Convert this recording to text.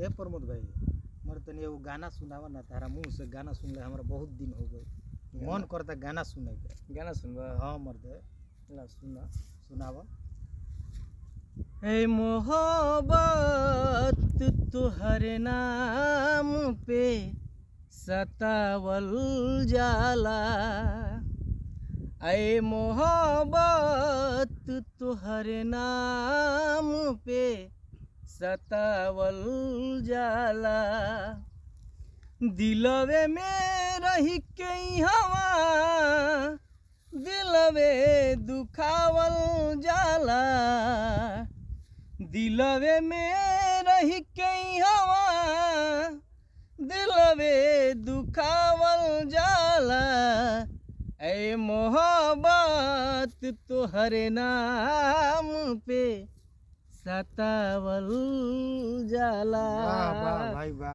ए प्रमोद भाई मर तनी एगो गाना सुनावा ना, तारा मुंह से गाना सुनले हमरा बहुत दिन हो गए, मन करता गाना सुने के। गाना सुनबा? हाँ मर्दे, ला सुना। सुनावा। हे मोहब्बत तुहर नाम पे सतावल जाला, ऐ मोहब्बत तुहर नाम पे सतावल जाला। दिलवे में रही के हवा दिलवे दुखावल जाला, दिलवे में रही के हवा दिलवे दुखावल जाला। ऐ मोहब्बत तोहर नाम पे सतावल जाला। वाह वाह भाई वाह।